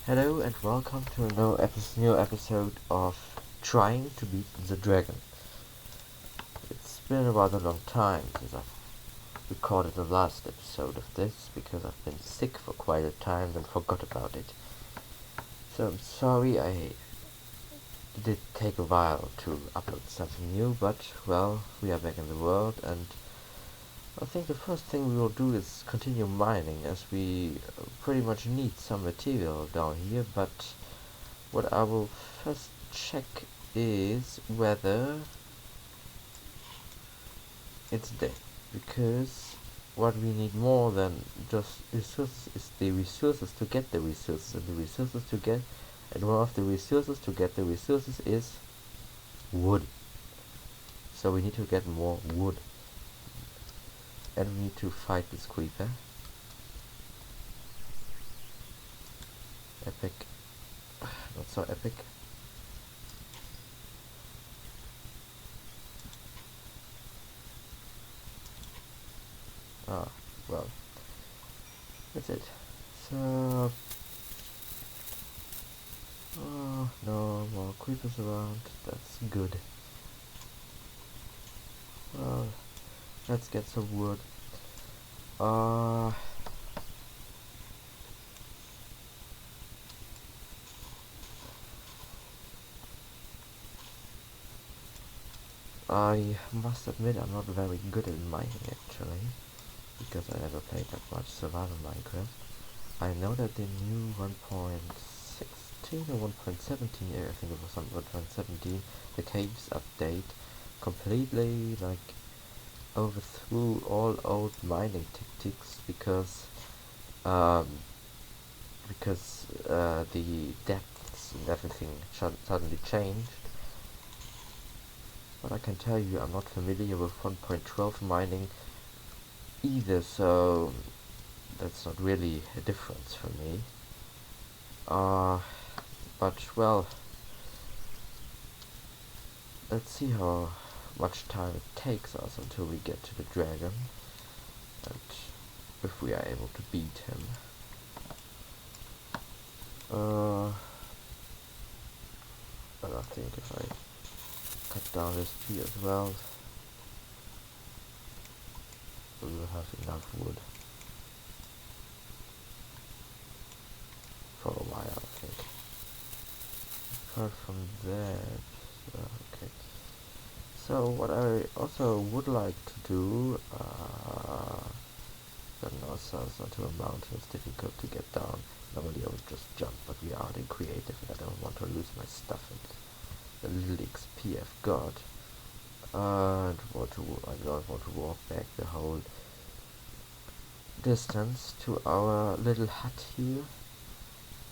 Hello and welcome to another new episode of Trying to Beat the Dragon. It's been a rather long time since I've recorded the last episode of this because I've been sick for quite a time and forgot about it. So I'm sorry it did take a while to upload something new, but well, we are back in the world and I think the first thing we will do is continue mining as we pretty much need some material down here, but what I will first check is whether it's day, because what we need more than just resources is the resources to get the resources, and the resources to get, and one of the resources to get the resources is wood. So we need to get more wood, and we need to fight this creeper. Epic. Not so epic. Ah, well, that's it. So, oh, no more creepers around. That's good. Well, let's get some wood. I must admit I'm not very good at mining actually, because I never played that much survival Minecraft. I know that the new 1.16 or 1.17, I think it was on 1.17, the caves update completely overthrew all old mining tactics um, because the depths and everything suddenly changed. But I can tell you I'm not familiar with 1.12 mining either, so that's not really a difference for me. But well, let's see how much time it takes us until we get to the dragon, and if we are able to beat him. But I think if I cut down this tree as well, we will have enough wood for a while, I think. Apart from that, okay. So what I also would like to do, but also onto a mountain is difficult to get down. Normally I would just jump, but we are in creative and I don't want to lose my stuff and the little XP I've got. I don't want to walk back the whole distance to our little hut here.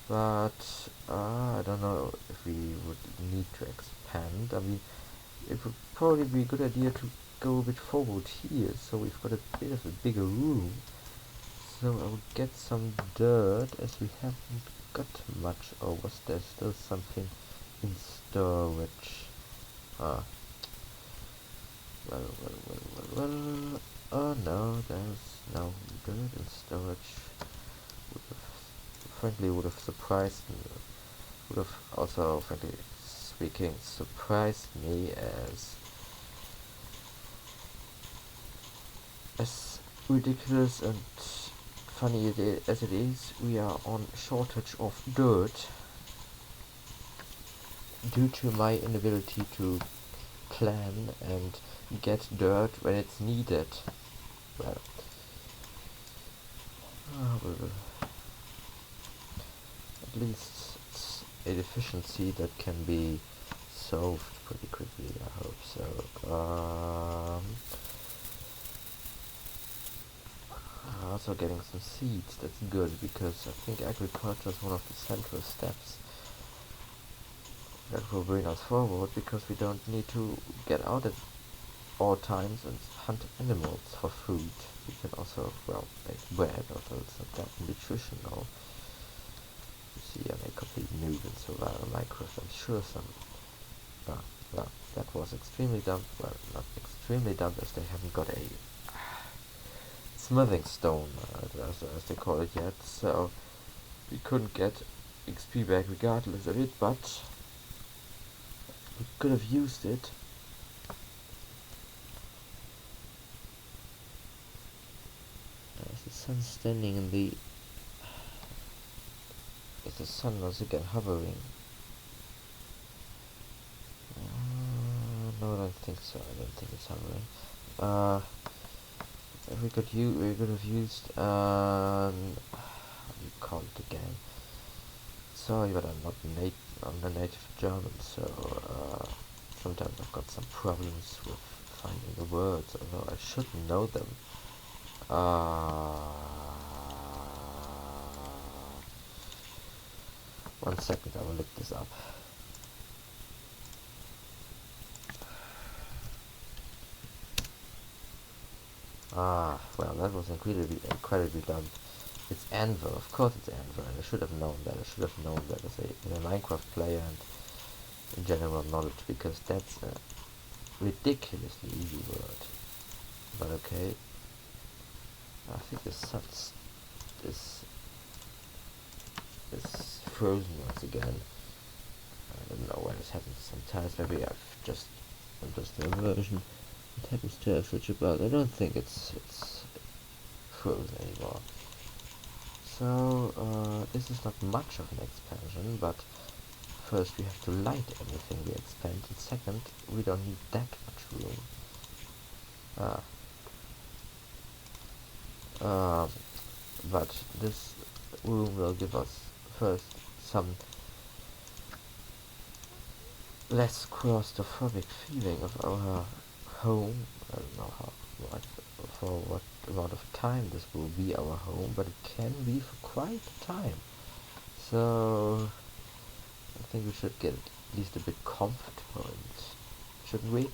But I don't know if we would need to expand. I mean, it would probably be a good idea to go a bit forward here, so we've got a bit of a bigger room. So I would get some dirt, as we haven't got much. Or was there still something in storage? Ah, well. Oh no, there's no dirt in storage. Frankly, would have surprised me. Would have also, frankly speaking, surprised me as ridiculous and funny as it is. We are on shortage of dirt due to my inability to plan and get dirt when it's needed. Well, at least it's a deficiency that can be solved pretty quickly, I hope so. Also getting some seeds, that's good, because I think agriculture is one of the central steps that will bring us forward, because we don't need to get out at all times and hunt animals for food. We can also, well, make bread, although it's not that nutritional. You see, I'm a complete noob in survival Minecraft. I'm sure some... well, that was extremely dumb. Well, not extremely dumb, as they haven't got a smithing stone, as they call it yet, so we couldn't get XP back regardless of it, but we could have used it. As the sun standing in the... Is the sun once again hovering? No, I don't think so. I don't think it's hovering. If we could have used how do you call it again? Sorry, but I'm not native German, so sometimes I've got some problems with finding the words, although I should know them. One second, I will look this up. Well, that was incredibly dumb. It's anvil, of course it's anvil, and I should have known that. I should have known that as a Minecraft player and in general knowledge, because that's a ridiculously easy word. But okay. I think the sun is frozen once again. I don't know why this happens sometimes. Maybe I'm just the version. It happens to average about. I don't think it's frozen anymore. So this is not much of an expansion, but first we have to light everything we expand, and second we don't need that much room. But this room will give us first some less claustrophobic feeling of our home. I don't know for what amount of time this will be our home, but it can be for quite a time. So I think we should get at least a bit comfortable, shouldn't we?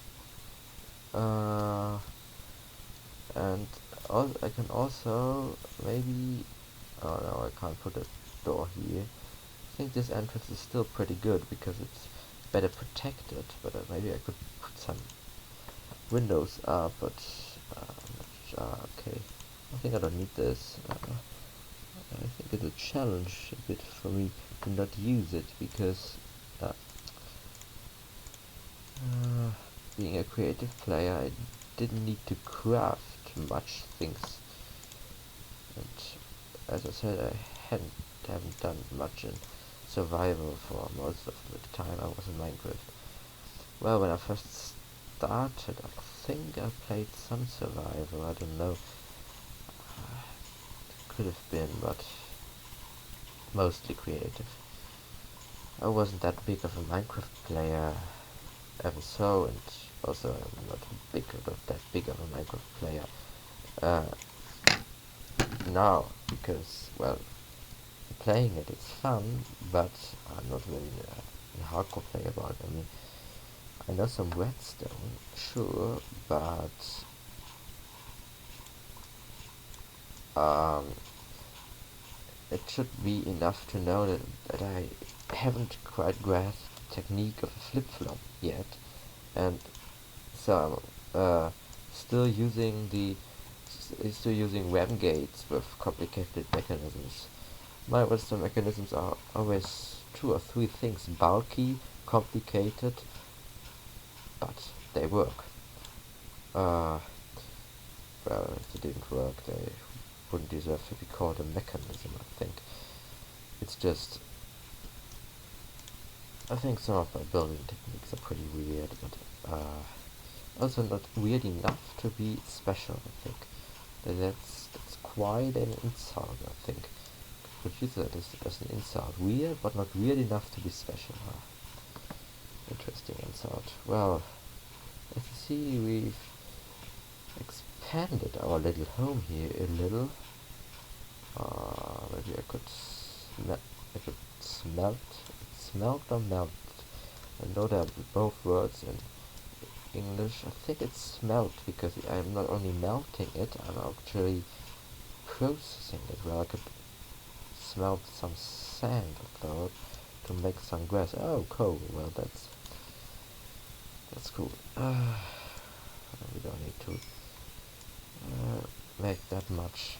And I can also maybe... Oh no, I can't put a door here. I think this entrance is still pretty good because it's better protected, but maybe I could put some windows up, but okay. I think I don't need this. I think it's a challenge a bit for me to not use it, because being a creative player, I didn't need to craft much things, and as I said, I haven't done much in survival for most of the time I was in Minecraft. Well, when I first started, I think I played some survival. I don't know. Could have been, but mostly creative. I wasn't that big of a Minecraft player, ever so, and also I'm not that big of a Minecraft player now, because, well, playing it is fun, but I'm not really a hardcore player about it. I mean, I know some redstone, sure, but it should be enough to know that I haven't quite grasped the technique of a flip-flop yet, and so I'm still using RAM gates with complicated mechanisms. My redstone mechanisms are always 2 or 3 things: bulky, complicated, but they work. Well, if they didn't work, they wouldn't deserve to be called a mechanism, I think. It's just... I think some of my building techniques are pretty weird, but also not weird enough to be special, I think. That's quite an insult, I think. Could use that as an insult. Weird, but not weird enough to be special. Interesting insult. Well, as you see, we've expanded our little home here a little. Maybe I could smelt or melt. I know that both words in English. I think it's smelt because I'm not only melting it, I'm actually processing it. Well, I could smelt some sand, I thought, to make some grass. Oh, coal. Well, that's cool. We don't need to make that much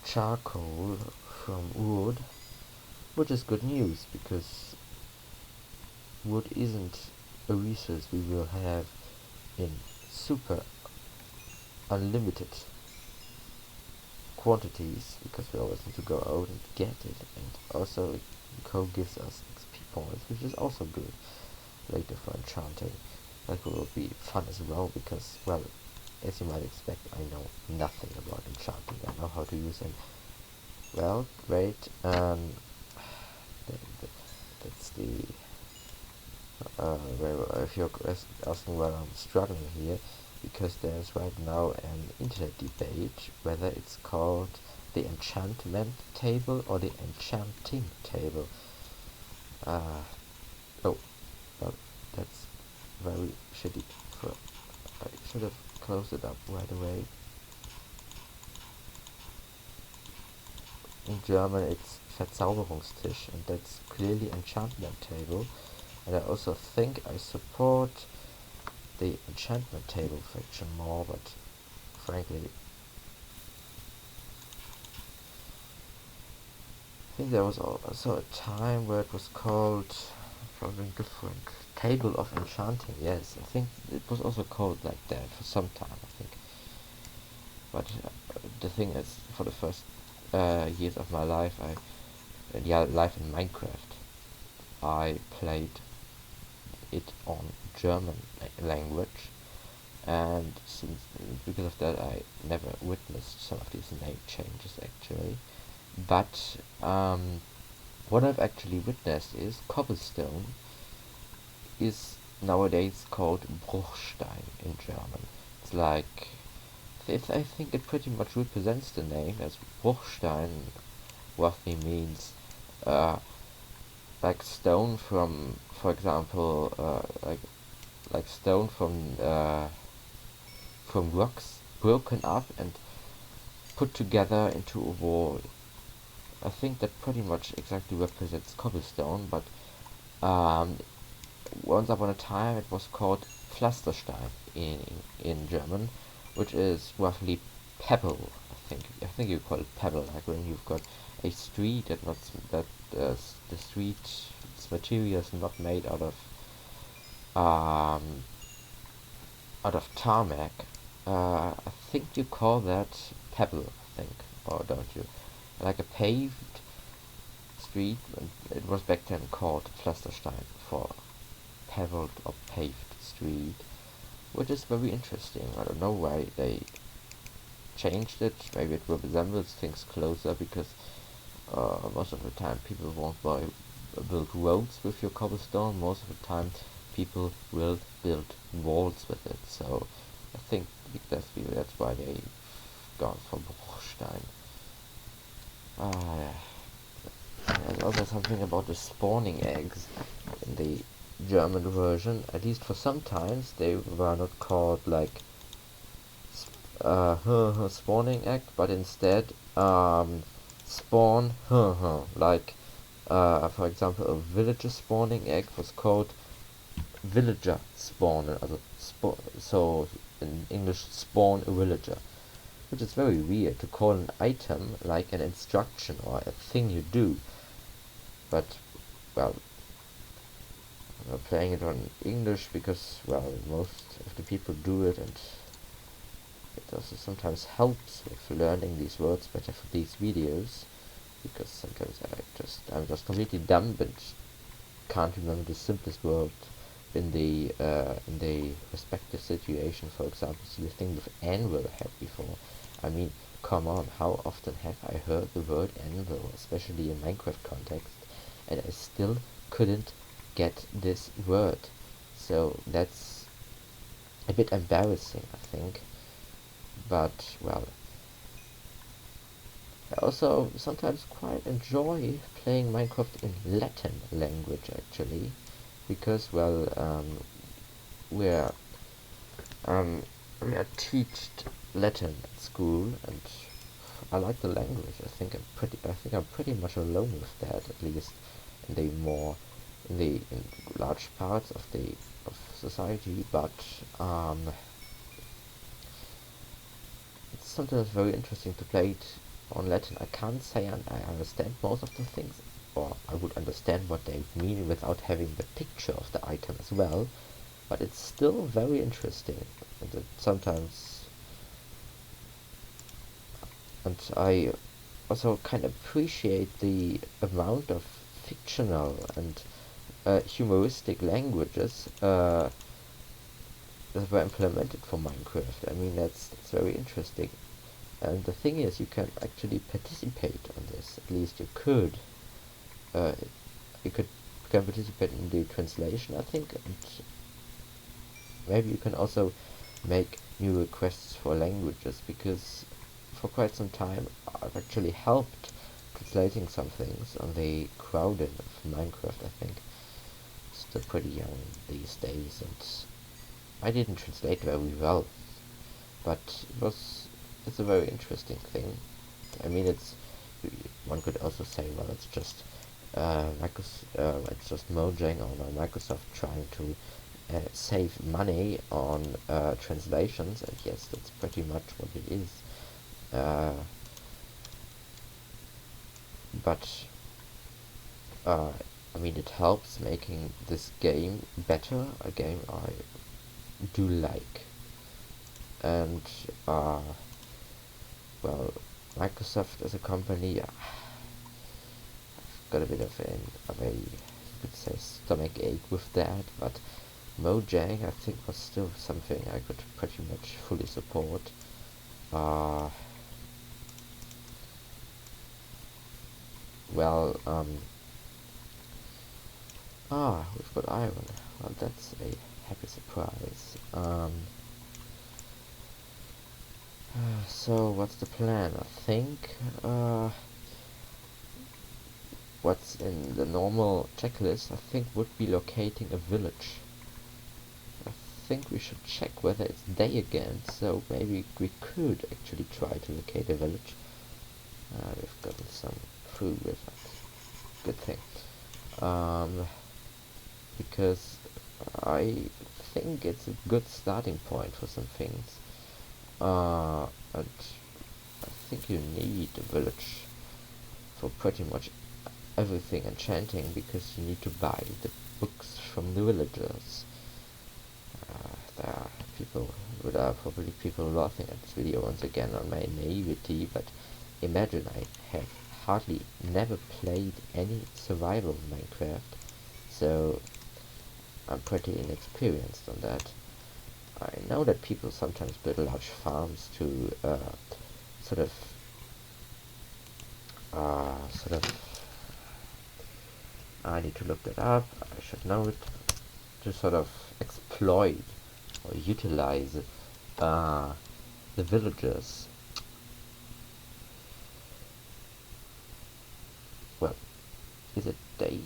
charcoal from wood. which is good news because wood isn't a resource we will have in super unlimited quantities, because we always need to go out and get it, and also coal gives us XP points, which is also good later for enchanting. That will be fun as well, because, well, as you might expect, I know nothing about enchanting. I know how to use them. Well, great. That's the if you're asking where I'm struggling here, because there's right now an internet debate whether it's called the enchantment table or the enchanting table. Oh, well, that's very shitty. I should have closed it up right away. In German it's Verzauberungstisch, and that's clearly enchantment table. And I also think I support the enchantment table faction more, but frankly, I think there was also a time where it was called something different. Table of Enchanting, yes. I think it was also called like that for some time, I think. But the thing is, for the first years of my life, life in Minecraft, I played it on German language, and since because of that I never witnessed some of these name changes actually. But what I've actually witnessed is cobblestone is nowadays called Bruchstein in German. It's like, I think it pretty much represents the name, as Bruchstein roughly means like stone from, for example, like stone from rocks broken up and put together into a wall. I think that pretty much exactly represents cobblestone, but um, once upon a time it was called Pflasterstein in German, which is roughly pebble. I think you call it pebble, like when you've got a street the street's material is not made um, out of tarmac. I think you call that pebble, I think, or don't you? Like a paved street, and it was back then called Pflasterstein for pebbled or paved street, which is very interesting. I don't know why they changed it. Maybe it resembles things closer, because most of the time people won't build roads with your cobblestone. Most of the time people will build walls with it. So I think that's why they gone for Bruchstein. Uh, there's also something about the spawning eggs in the German version. At least for some times they were not called like spawning egg, but instead spawn like for example a villager spawning egg was called villager spawn, so in English spawn a villager, which is very weird to call an item like an instruction or a thing you do. But well, we're playing it on English because, well, most of the people do it, and it also sometimes helps with learning these words better for these videos, because sometimes I'm just completely dumb but can't remember the simplest word in the respective situation. For example, so the thing with anvil I had before. I mean, come on, how often have I heard the word anvil, especially in Minecraft context, and I still couldn't get this word. So that's a bit embarrassing, I think. But well, I also sometimes quite enjoy playing Minecraft in Latin language actually, because well, we're um, we are taught Latin at school, and I like the language. I think I'm pretty much alone with that, at least in the more in large parts of the of society. But it's sometimes very interesting to play it on Latin. I can't say I understand most of the things or I would understand what they mean without having the picture of the item as well, but it's still very interesting, and it sometimes, and I also kind of appreciate the amount of fictional and humoristic languages that were implemented for Minecraft. I mean, that's very interesting. And the thing is, you can actually participate on this. At least you could. Uh, you can participate in the translation, I think, and maybe you can also make new requests for languages, because for quite some time I've actually helped translating some things on the crowding of Minecraft, I think. Still pretty young these days, and I didn't translate very well, but it's a very interesting thing. I mean, one could also say, well, it's just it's just Mojang or Microsoft trying to save money on translations, and yes, that's pretty much what it is. But I mean, it helps making this game better, a game I do like. And well, Microsoft as a company, got a bit of a, you could say, stomach ache with that, but Mojang, I think, was still something I could pretty much fully support. Well, we've got iron. Well, that's a happy surprise. So what's the plan? I think, what's in the normal checklist, I think, would be locating a village. I think we should check whether it's day again, so maybe we could actually try to locate a village. We've gotten some food with us. Good thing. Because I think it's a good starting point for some things. And I think you need a village for pretty much everything enchanting, because you need to buy the books from the villagers. There are probably people laughing at this video once again on my naivety, but imagine I have hardly never played any survival Minecraft, so I'm pretty inexperienced on that. I know that people sometimes build large farms to sort of I need to look that up, I should know it, to sort of exploit or utilize the villagers. Well, is it day?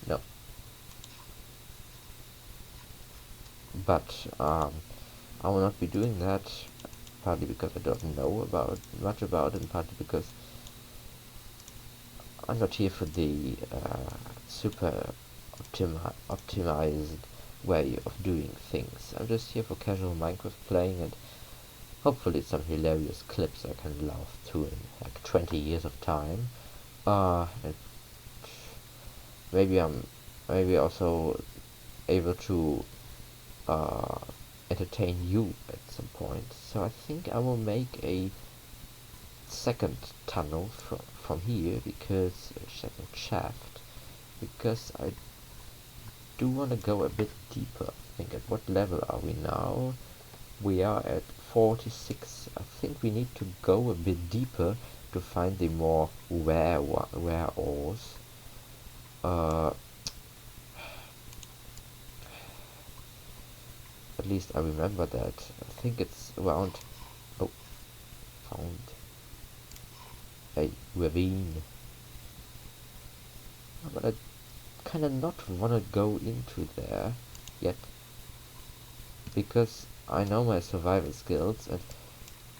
No. But I will not be doing that, partly because I don't know much about it, and partly because I'm not here for the super optimized way of doing things. I'm just here for casual Minecraft playing, and hopefully some hilarious clips I can laugh to in like 20 years of time. And maybe also able to entertain you at some point. So I think I will make a second tunnel from here, because second shaft, because I do want to go a bit deeper. I think, at what level are we now? We are at 46. I think we need to go a bit deeper to find the more rare ores. At least I remember that. I think it's around. Oh, found a ravine. But I kind of not want to go into there yet, because I know my survival skills, and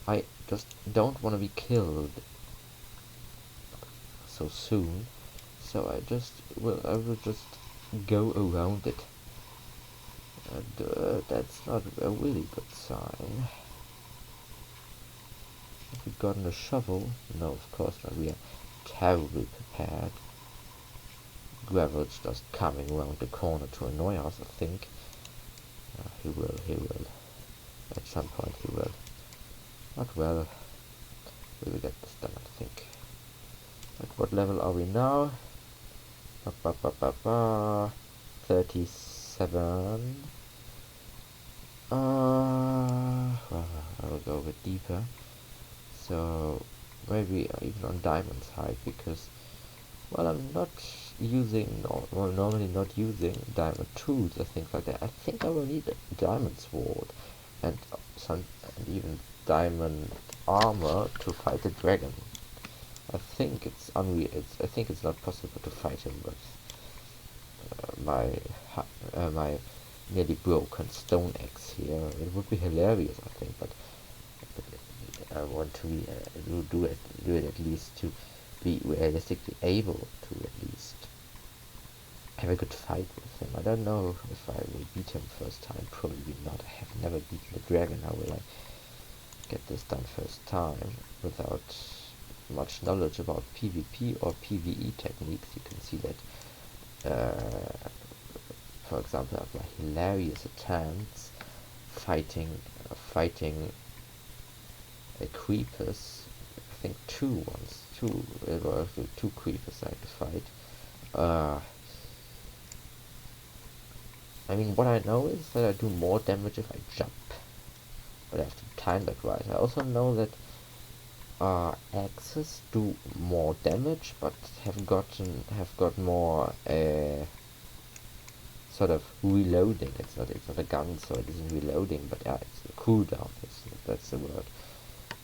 I just don't want to be killed so soon. So I will just go around it, and that's not a really good sign. Have we gotten a shovel? No, of course not. We are terribly prepared. Gravel's just coming around the corner to annoy us, I think. He will. At some point he will. But well, we will get this done, I think. At what level are we now? 37. Well, I will go a bit deeper. So maybe even on diamond's height, because well, I'm not using, normally not using diamond tools or things like that. I think I will need a diamond sword and and even diamond armor to fight the dragon. I think it's I think it's not possible to fight him with my nearly broken stone axe here. It would be hilarious, I think, but I want to do it at least to be realistically able to at least have a good fight with him. I don't know if I will beat him first time. Probably not. I have never beaten the dragon. How will I get this done first time without much knowledge about PvP or PvE techniques? You can see that, for example, of my hilarious attempts fighting creepers. I think two creepers I had to fight. I mean, what I know is that I do more damage if I jump, but I have to time that right. I also know that axes do more damage, but have got more sort of reloading. It's not a gun, so it isn't reloading, but yeah, it's a cooldown. That's the word.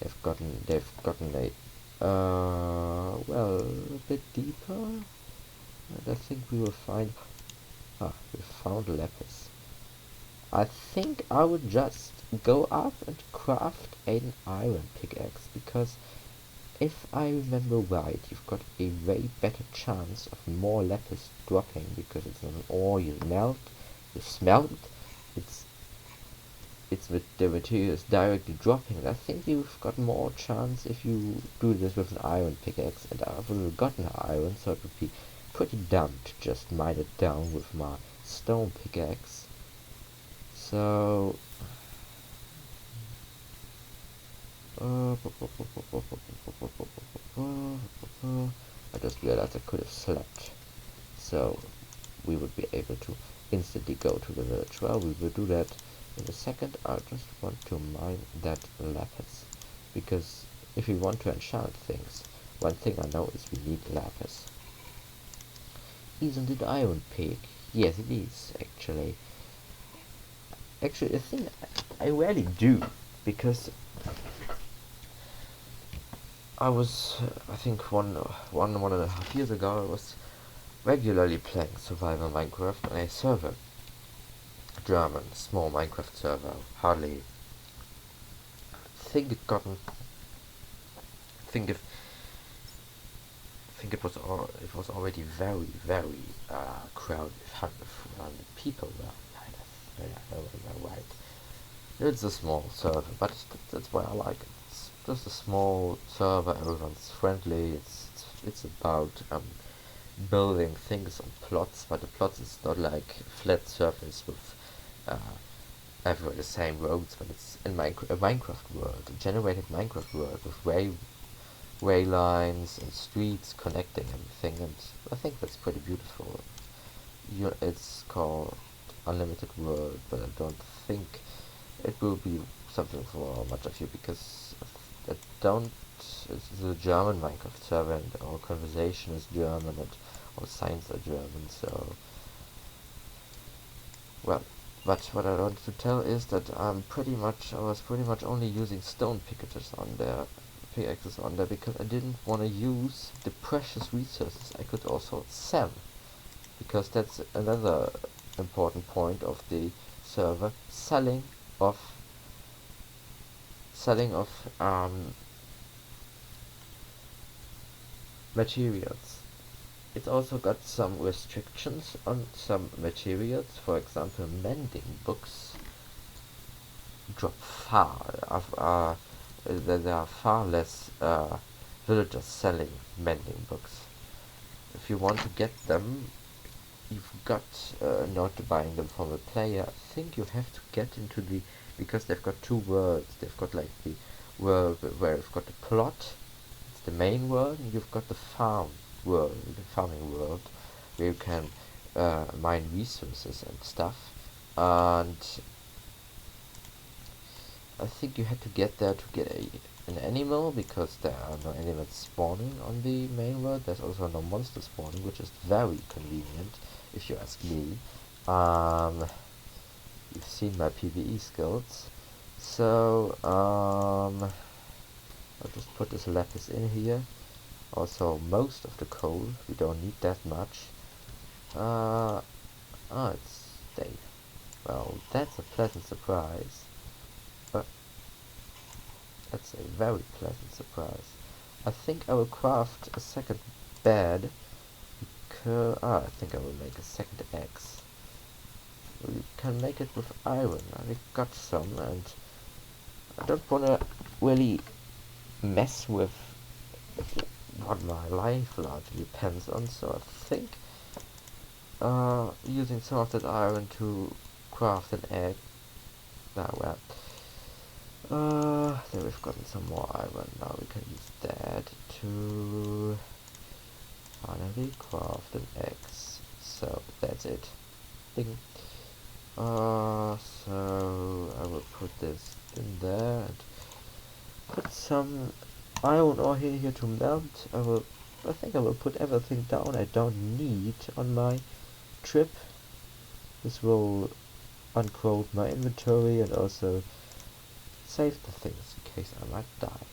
They've gotten a well, a bit deeper, and I think we will find. We found lapis. I think I would just go up and craft an iron pickaxe, because if I remember right, you've got a way better chance of more lapis dropping, because it's not an ore you smelt, it's with the material is directly dropping. And I think you've got more chance if you do this with an iron pickaxe, and I've already gotten iron, so it would be pretty dumb to just mine it down with my stone pickaxe. So I just realized I could have slept, so we would be able to instantly go to the village. Well, we will do that in a second. I just want to mine that lapis, because if we want to enchant things, one thing I know is we need lapis. Isn't it iron pig? Yes, it is, actually. Actually, a thing I rarely do, because I was, I think one and a half years ago, I was regularly playing survival Minecraft on a server. German, small Minecraft server. Hardly think it gotten. Think if think it was already very crowded. 100 people were. I don't know right. It's a small server, but that's why I like it. It's just a small server. Everyone's friendly. It's about building things on plots, but the plots is not like flat surface with everywhere the same roads, but it's in a Minecraft world, a generated Minecraft world with way lines and streets connecting everything, and I think that's pretty beautiful. It's called Unlimited World, but I don't think it will be something for much of you, because I don't. It's a German Minecraft server, and our conversation is German, and all signs are German. So, well, but what I wanted to tell is that I was pretty much only using stone pickaxes on there, because I didn't want to use the precious resources I could also sell, because that's another important point of the server: selling of materials. It's also got some restrictions on some materials. For example, mending books drop far. there are far less villagers selling mending books. If you want to get them, you've got not buying them from a player. I think you have to get into the, because they've got two worlds. They've got like the world where you've got the plot, it's the main world, and you've got the farm world, the farming world, where you can mine resources and stuff. And I think you had to get there to get an animal, because there are no animals spawning on the main world. There's also no monster spawning, which is very convenient, if you ask me. Um, you've seen my PvE skills. So, I'll just put this lapis in here. Also, most of the coal, we don't need that much. It's day. Well, that's a pleasant surprise. But that's a very pleasant surprise. I think I will craft a second bed. I think I will make a second axe. We can make it with iron. I got some, and I don't wanna really mess with what my life largely depends on, so I think using some of that iron to craft an egg. Well, there we've gotten some more iron. Now we can use that to finally craft an axe. So that's it. Ding. So I will put this in there and put some iron ore here to melt. I think I will put everything down I don't need on my trip. This will uncrowd my inventory and also save the things in case I might die.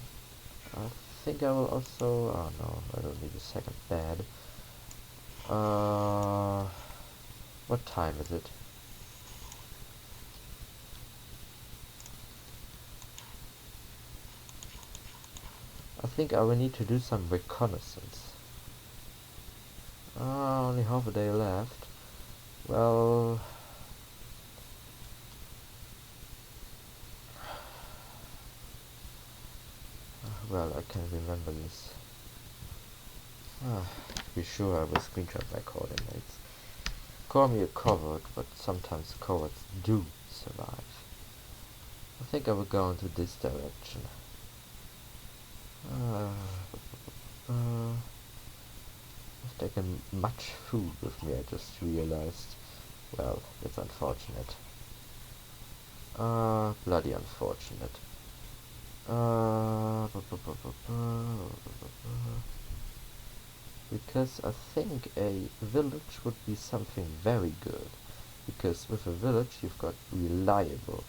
I think I will also, oh no, I don't need a second bed. What time is it? I think I will need to do some reconnaissance. Only half a day left. Well, I can remember this. To be sure, I will screenshot my coordinates. Call me a coward, but sometimes cowards do survive. I think I will go into this direction. I've taken much food with me, I just realized. Well, it's unfortunate. Bloody unfortunate. Because I think a village would be something very good. Because with a village you've got reliable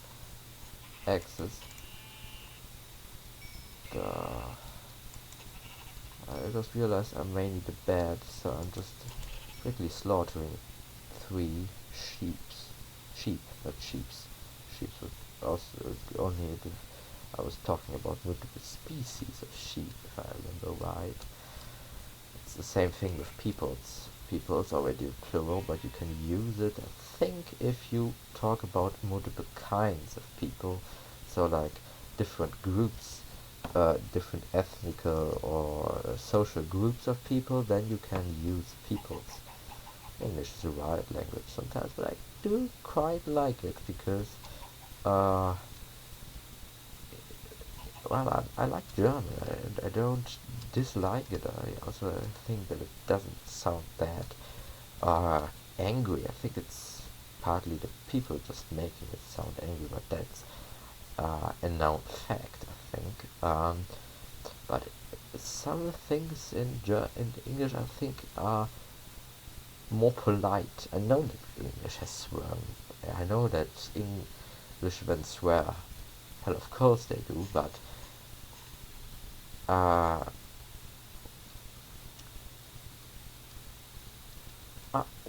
access. I just realized I may need a bed, so I'm just quickly slaughtering 3 sheep, not sheeps. Sheep would also only if I was talking about multiple species of sheep, if I remember right. It's the same thing with peoples. Peoples already plural, but you can use it, I think, if you talk about multiple kinds of people, so like different groups, different ethnical or social groups of people, then you can use peoples. English is a riot language sometimes, but I do quite like it because, well, I like German. I don't dislike it. I also think that it doesn't sound that angry. I think it's partly the people just making it sound angry, but that's a known fact, I think. But some things in English, I think, are more polite. I know that English has swearing. I know that Englishmen swear. Hell, of course they do, but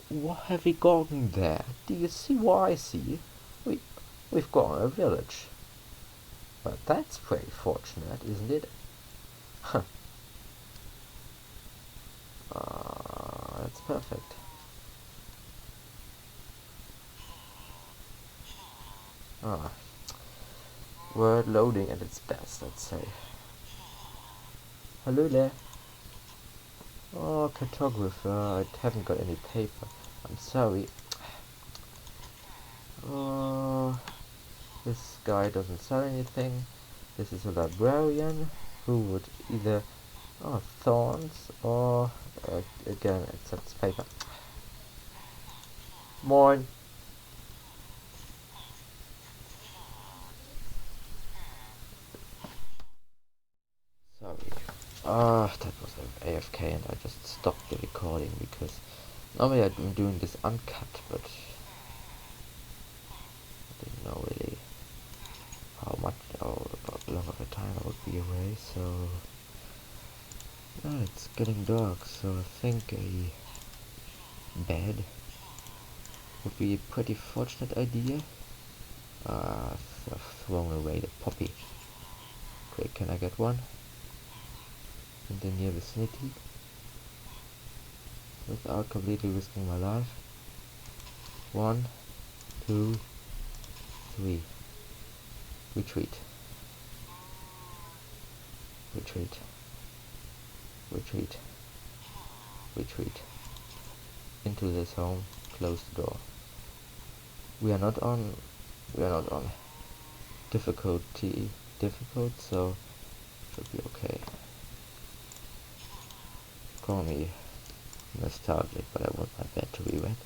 what have we gotten there? Do you see what I see? We've got a village. But that's pretty fortunate, isn't it? Huh. That's perfect. word loading at its best, let's say. Hello there. Oh, cartographer, I haven't got any paper. I'm sorry. Oh, this guy doesn't sell anything. This is a librarian who would either thorns or again accepts paper. Moin. Sorry. That was AFK and I just stopped the recording because normally I'm doing this uncut, but I didn't know really how much or how long of a time I would be away, so it's getting dark, so I think a bed would be a pretty fortunate idea. I've thrown away the poppy. Quick, can I get one? In the near vicinity? Without completely risking my life. 1, 2, 3. Retreat. Retreat. Retreat. Retreat. Into this home. Close the door. We are not on difficult, so should be okay. Call me nostalgic, but I want my bed to be wet.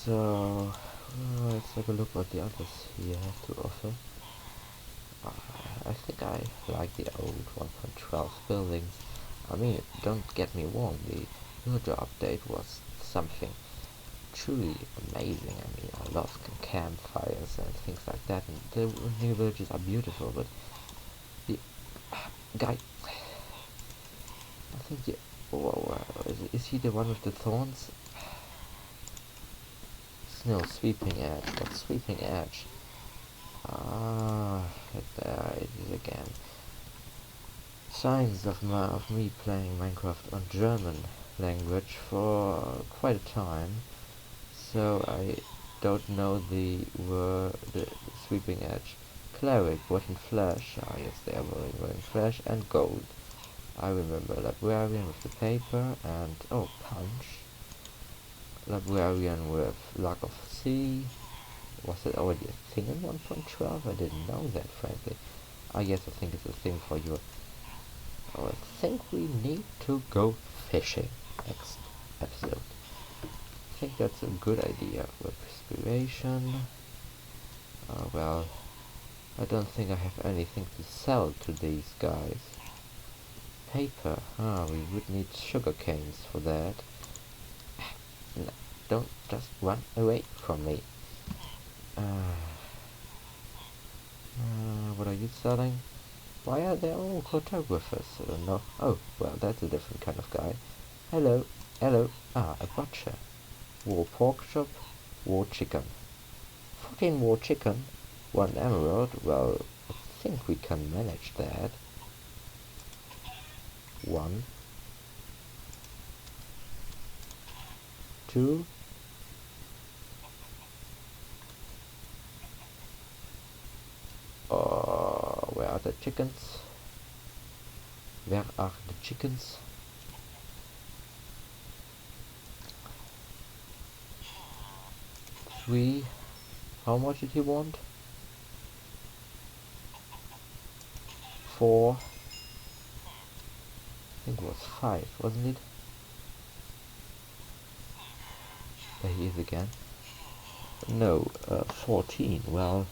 So let's take a look what the others here have to offer. I think I like the old 1.12 buildings. I mean, don't get me wrong, the villager update was something truly amazing. I mean, I love campfires and things like that, and the new villages are beautiful, but the guy, I think the, is he the one with the thorns? No, sweeping edge. What sweeping edge? There it is again. Signs of me playing Minecraft on German language for quite a time, so I don't know the word, the sweeping edge. Cleric, wooden flesh. Ah, yes, they are wearing flesh and gold. I remember librarian with the paper and punch. Librarian with Luck of Sea. Was it already a thing in 1.12? I didn't know that, frankly. Yes, I think it's a thing for you. I think we need to go fishing next episode. I think that's a good idea. With inspiration. Well, I don't think I have anything to sell to these guys. Paper. We would need sugar canes for that. No, don't just run away from me. What are you selling? Why are they all cartographers? No. Oh, well, that's a different kind of guy. Hello. Hello. A butcher. Raw pork chop. Raw chicken. 14 raw chicken. 1 emerald. Well, I think we can manage that. 1. 2. Where are the chickens? Where are the chickens? 3. How much did he want? 4. I think it was 5, wasn't it? There he is again. No, 14. Well,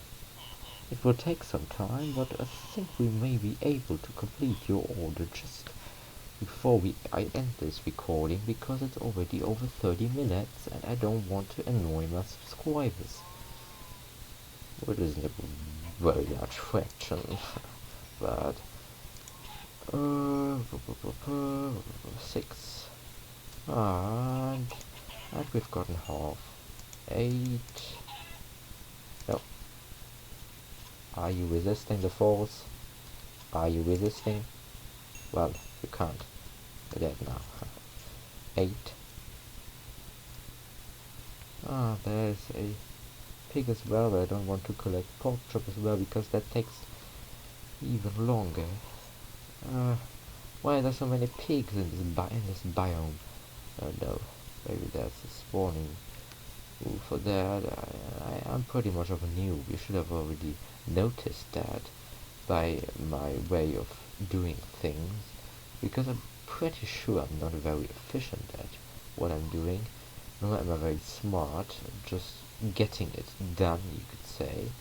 It will take some time, but I think we may be able to complete your order just before I end this recording, because it's already over 30 minutes and I don't want to annoy my subscribers. Which isn't a very large fraction, but 6, and we've gotten half. 8. No. Are you resisting the force? Are you resisting? Well, you can't. You're dead now. 8. There's a pig as well, but I don't want to collect pork chop as well because that takes even longer. Why are there so many pigs in this biome? Oh no, maybe that's a spawning. For that, I'm pretty much of a noob. You should have already noticed that by my way of doing things, because I'm pretty sure I'm not very efficient at what I'm doing. Nor am I very smart, just getting it done, you could say.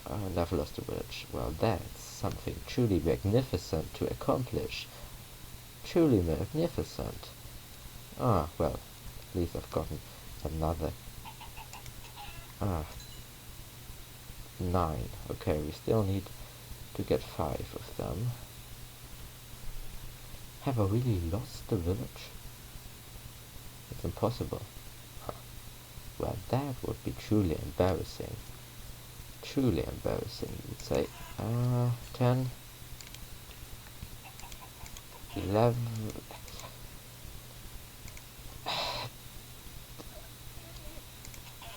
And I've lost the village. Well, that's something truly magnificent to accomplish. Truly magnificent. Well, at least I've gotten another 9. Okay, we still need to get 5 of them. Have I really lost the village? It's impossible. Well, that would be truly embarrassing. Truly embarrassing, you'd say. 10, 11,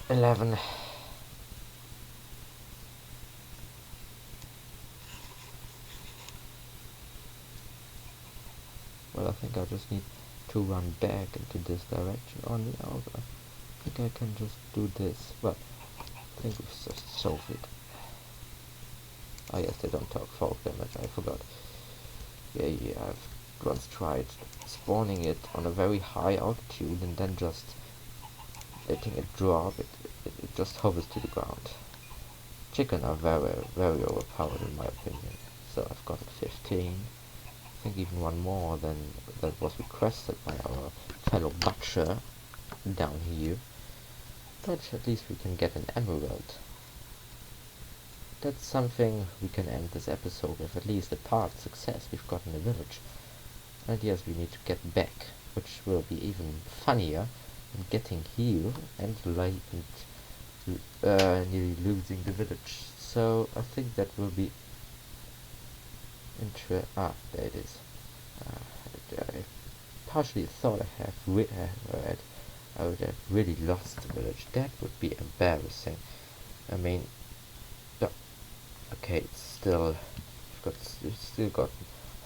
11. Well, I think I just need to run back into this direction. I think I can just do this. Well, I think we've just solved it. Oh yes, they don't talk fall damage, I forgot. Yeah, I've once tried spawning it on a very high altitude and then just letting it drop. It just hovers to the ground. Chicken are very, very overpowered in my opinion. So I've got 15. I think even one more than that was requested by our fellow butcher down here. But at least we can get an emerald. That's something we can end this episode with, at least a part success. We've gotten a village. And yes, we need to get back, which will be even funnier than getting here and nearly losing the village. So I think that will be there it is. I partially thought I would have really lost the village. That would be embarrassing. I mean, okay, it's still we've still got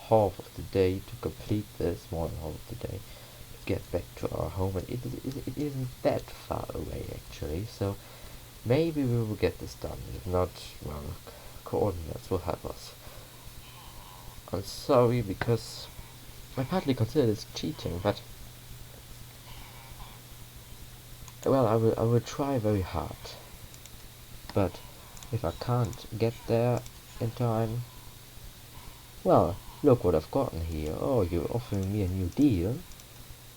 half of the day to complete this, more than half of the day, to get back to our home, and it isn't that far away actually. So maybe we will get this done. If not, well, coordinates will help us. I'm sorry because I partly consider this cheating, but well, I will try very hard. But if I can't get there in time, well, look what I've gotten here. Oh, you're offering me a new deal.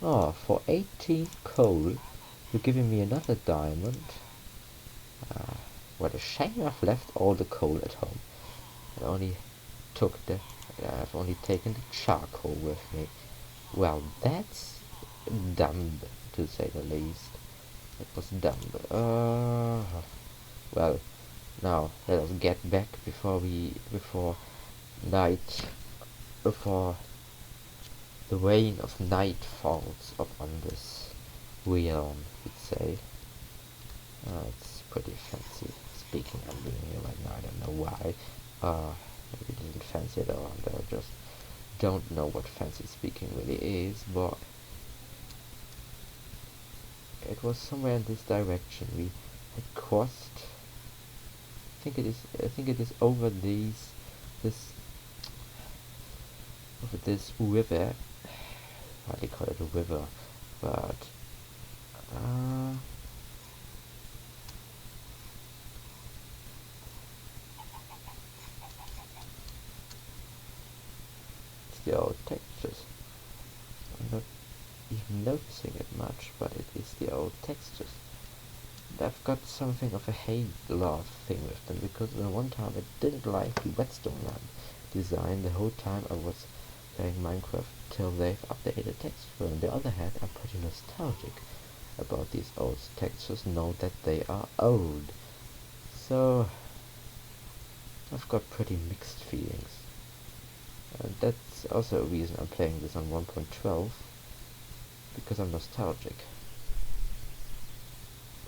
Oh, for 18 coal, you're giving me another diamond. What a shame I've left all the coal at home. I only I've only taken the charcoal with me. Well, that's dumb, to say the least. It was dumb. Well, now let us get back before night, before the rain of night falls upon this realm, we'd say. It's pretty fancy speaking I'm doing here right now. I don't know why. Maybe it isn't fancy at all. I just don't know what fancy speaking really is, but it was somewhere in this direction we had crossed. I think it is over this river. I hardly call it a river, but the old textures. I'm not even noticing it much, but it is the old textures. And I've got something of a hate-love thing with them, because the one time I didn't like the whetstone lamp design the whole time I was playing Minecraft till they've updated texture. On the other hand, I'm pretty nostalgic about these old textures, know that they are old. So I've got pretty mixed feelings. And that's also a reason I'm playing this on 1.12, because I'm nostalgic.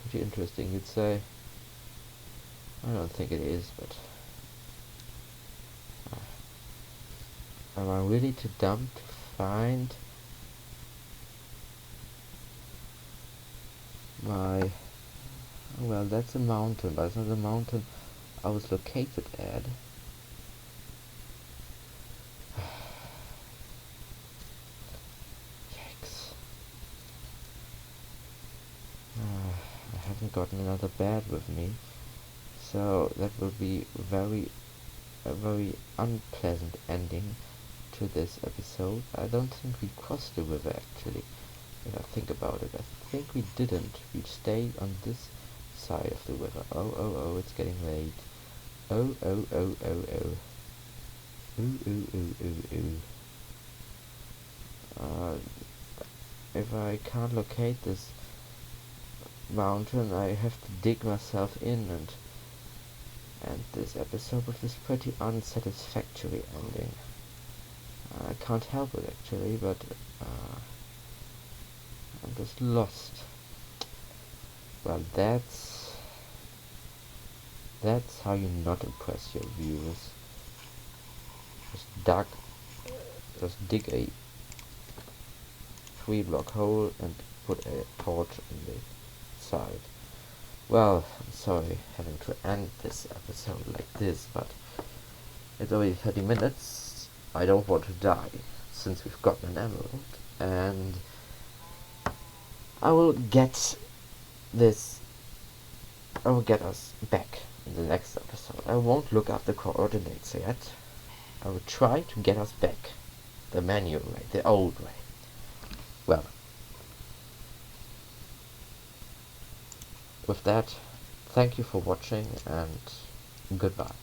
Pretty interesting, you'd say. I don't think it is, but am I really too dumb to find my... Well, that's a mountain, but it's not the mountain I was located at. Yikes. I haven't gotten another bed with me, so that will be a very unpleasant ending to this episode. I don't think we crossed the river actually, if I think about it. I think we didn't. We stayed on this side of the river. Oh, it's getting late. Oh. Ooh. If I can't locate this mountain, I have to dig myself in and end this episode with this pretty unsatisfactory ending. I can't help it actually, but I'm just lost. Well, that's how you not impress your viewers. Just dig a 3-block hole and put a torch in the side. Well, I'm sorry having to end this episode like this, but it's already 30 minutes. I don't want to die, since we've got an emerald, and I will get us back in the next episode. I won't look up the coordinates yet. I will try to get us back the manual way, the old way. Well, with that, thank you for watching and goodbye.